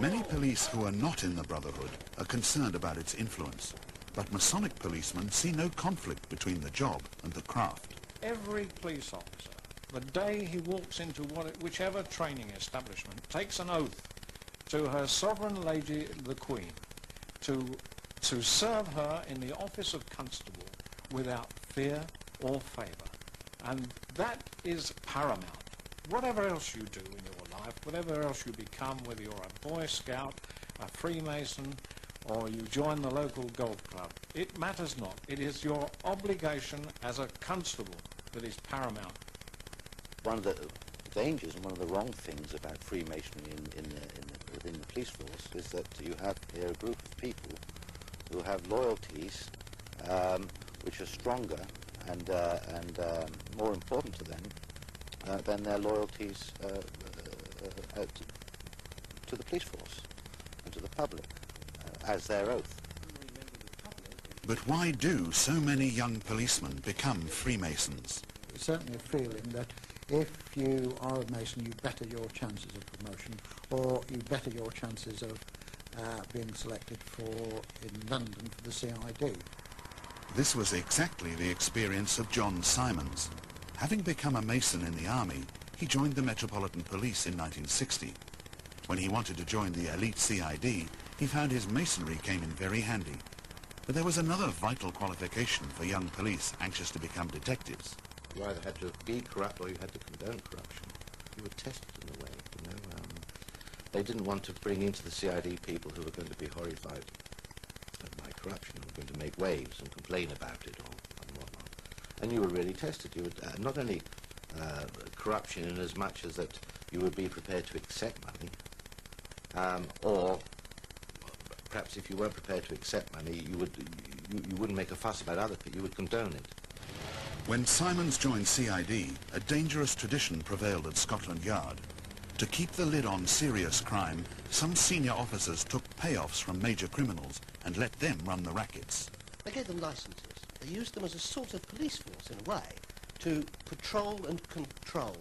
Many police who are not in the Brotherhood are concerned about its influence, but Masonic policemen see no conflict between the job and the craft. Every police officer, the day he walks into whichever training establishment, takes an oath to Her Sovereign Lady the Queen to serve her in the office of constable without fear or favour. And that is paramount. Whatever else you do in your life, whatever else you become, whether you're a Boy Scout, a Freemason, or you join the local golf club, it matters not. It is your obligation as a constable that is paramount. One of the dangers and one of the wrong things about Freemasonry within the police force is that you have here a group of people who have loyalties which are stronger and more important to them than their loyalties to the police force and to the public as their oath. But why do so many young policemen become Freemasons? There's certainly a feeling that if you are a Mason, you better your chances of promotion, or you better your chances of being selected in London for the CID. This was exactly the experience of John Simons. Having become a Mason in the army, he joined the Metropolitan Police in 1960. When he wanted to join the elite CID, he found his Masonry came in very handy. But there was another vital qualification for young police anxious to become detectives. You either had to be corrupt or you had to condone corruption. You were tested in a way, you know. They didn't want to bring into the CID people who were going to be horrified at my corruption, who were going to make waves and complain about it and whatnot. And you were really tested. You would not only corruption in as much as that you would be prepared to accept money, or perhaps if you weren't prepared to accept money, you wouldn't make a fuss about other people. You would condone it. When Simons joined CID, a dangerous tradition prevailed at Scotland Yard. To keep the lid on serious crime, some senior officers took payoffs from major criminals and let them run the rackets. They gave them licenses. They used them as a sort of police force, in a way, to patrol and control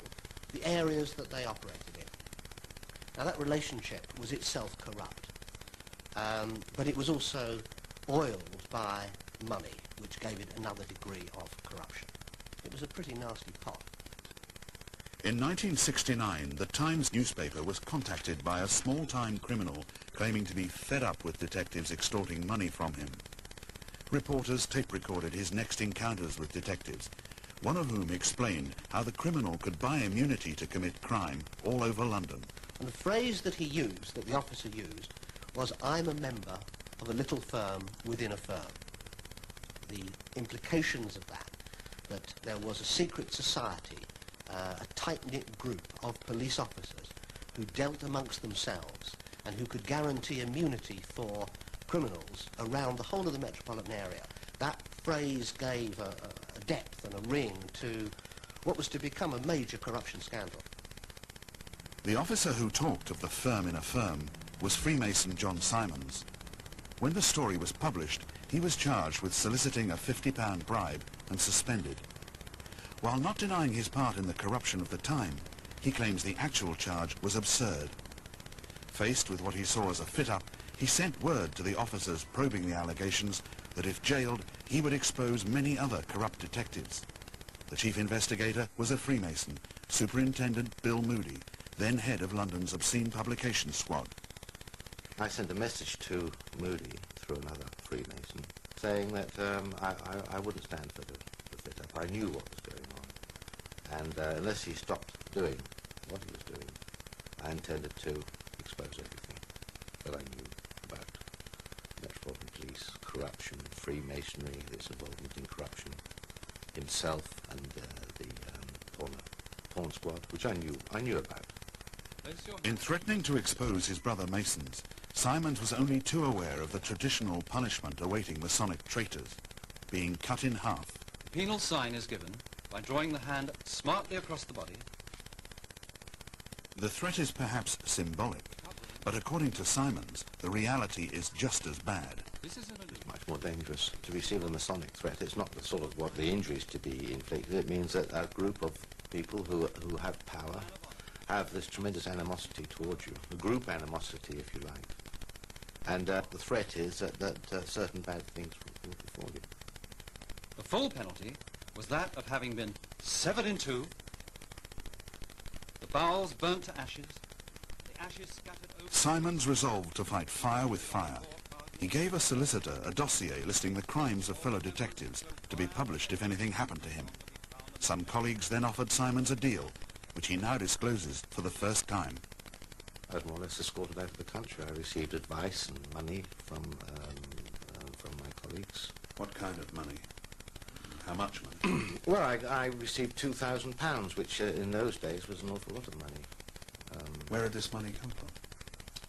the areas that they operated in. Now, that relationship was itself corrupt, but it was also oiled by money, which gave it another degree of corruption. It was a pretty nasty pot. In 1969, the Times newspaper was contacted by a small-time criminal claiming to be fed up with detectives extorting money from him. Reporters tape-recorded his next encounters with detectives, one of whom explained how the criminal could buy immunity to commit crime all over London. And the phrase that he used, that the officer used, was, "I'm a member of a little firm within a firm." The implications of that there was a secret society, a tight-knit group of police officers who dealt amongst themselves and who could guarantee immunity for criminals around the whole of the metropolitan area. That phrase gave a depth and a ring to what was to become a major corruption scandal. The officer who talked of the firm in a firm was Freemason John Simons. When the story was published, he was charged with soliciting a £50 bribe and suspended. While not denying his part in the corruption of the time, he claims the actual charge was absurd. Faced with what he saw as a fit-up, he sent word to the officers probing the allegations that if jailed, he would expose many other corrupt detectives. The chief investigator was a Freemason, Superintendent Bill Moody, then head of London's Obscene Publications Squad. I sent a message to Moody through another Freemason saying that I wouldn't stand for the fit-up. I knew what was going on, and unless he stopped doing what he was doing, I intended to expose everything that I knew about Metropolitan Police, corruption, Freemasonry, its involvement in corruption, himself, and the porn squad, which I knew about. In threatening to expose his brother Masons, Simons was only too aware of the traditional punishment awaiting Masonic traitors, being cut in half. The penal sign is given by drawing the hand smartly across the body. The threat is perhaps symbolic, but according to Simons, the reality is just as bad. It's much more dangerous to receive a Masonic threat. It's not the sort of what the injuries to be inflicted. It means that a group of people who have power have this tremendous animosity towards you, a group animosity, if you like. And the threat is that certain bad things will befall you. The full penalty was that of having been severed in two, the bowels burnt to ashes, the ashes scattered over... Simons resolved to fight fire with fire. He gave a solicitor a dossier listing the crimes of fellow detectives to be published if anything happened to him. Some colleagues then offered Simons a deal, which he now discloses for the first time. I was more or less escorted out of the country. I received advice and money from my colleagues. What kind of money? How much money? Well, I received £2,000, which in those days was an awful lot of money. Where did this money come from?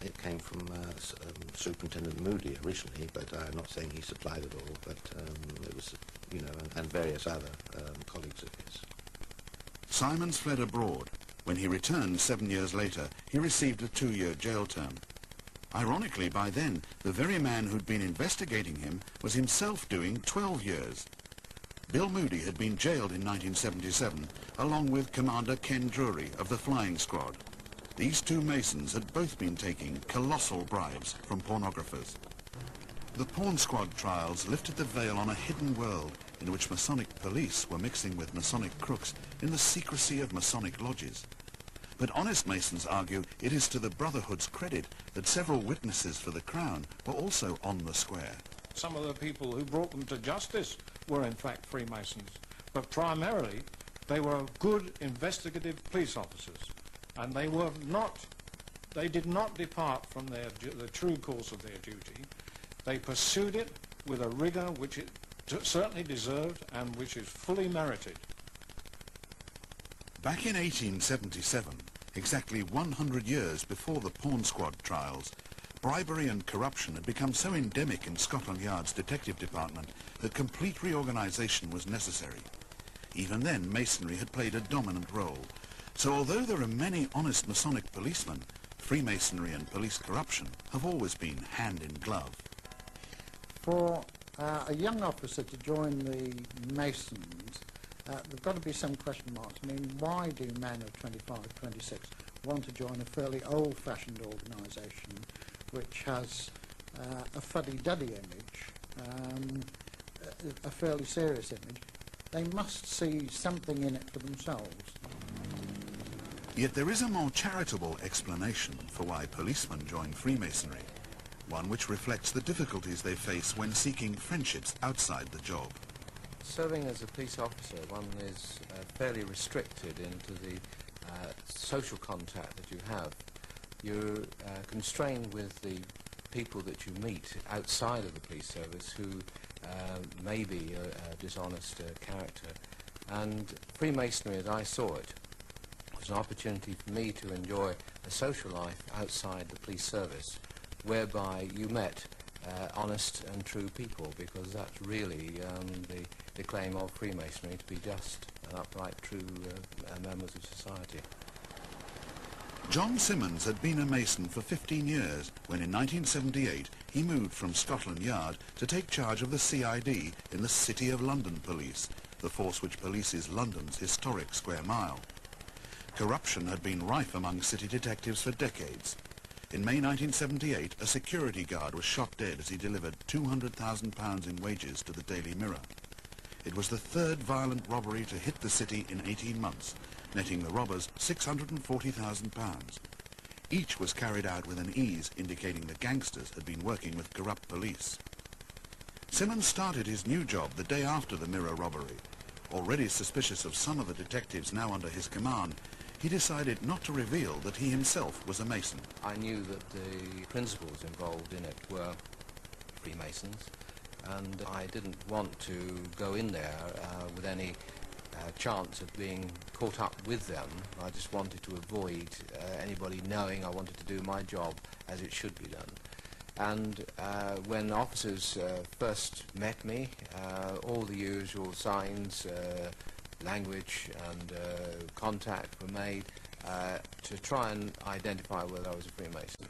It came from Superintendent Moody originally, but I'm not saying he supplied it all, but it was, you know, and various other colleagues of his. Simons fled abroad. When he returned 7 years later, he received a 2-year jail term. Ironically, by then, the very man who'd been investigating him was himself doing 12 years. Bill Moody had been jailed in 1977, along with Commander Ken Drury of the Flying Squad. These two Masons had both been taking colossal bribes from pornographers. The Porn Squad trials lifted the veil on a hidden world in which Masonic police were mixing with Masonic crooks in the secrecy of Masonic lodges. But honest Masons argue it is to the Brotherhood's credit that several witnesses for the Crown were also on the square. Some of the people who brought them to justice were in fact Freemasons, but primarily they were good investigative police officers, and they did not depart from the true course of their duty. They pursued it with a rigor which it certainly deserved and which is fully merited. Back in 1877, exactly 100 years before the Porn Squad trials, bribery and corruption had become so endemic in Scotland Yard's detective department that complete reorganisation was necessary. Even then, Masonry had played a dominant role. So although there are many honest Masonic policemen, Freemasonry and police corruption have always been hand in glove. For a young officer to join the Masons, there've got to be some question marks. I mean, why do men of 25, 26 want to join a fairly old-fashioned organisation which has a fuddy-duddy image, a fairly serious image? They must see something in it for themselves. Yet there is a more charitable explanation for why policemen join Freemasonry, one which reflects the difficulties they face when seeking friendships outside the job. Serving as a police officer, one is fairly restricted into the social contact that you have. You're constrained with the people that you meet outside of the police service who may be a dishonest character. And Freemasonry, as I saw it, was an opportunity for me to enjoy a social life outside the police service, whereby you met honest and true people, because that's really the claim of Freemasonry, to be just and upright, true members of society. John Simmons had been a Mason for 15 years when in 1978 he moved from Scotland Yard to take charge of the CID in the City of London Police, the force which polices London's historic square mile. Corruption had been rife among city detectives for decades. In May 1978, a security guard was shot dead as he delivered £200,000 in wages to the Daily Mirror. It was the third violent robbery to hit the city in 18 months, netting the robbers £640,000. Each was carried out with an ease indicating the gangsters had been working with corrupt police. Simmons started his new job the day after the Mirror robbery. Already suspicious of some of the detectives now under his command, he decided not to reveal that he himself was a Mason. I knew that the principals involved in it were Freemasons, and I didn't want to go in there with any chance of being caught up with them. I just wanted to avoid anybody knowing I wanted to do my job as it should be done. And when officers first met me, all the usual signs, language and contact were made to try and identify whether I was a Freemason.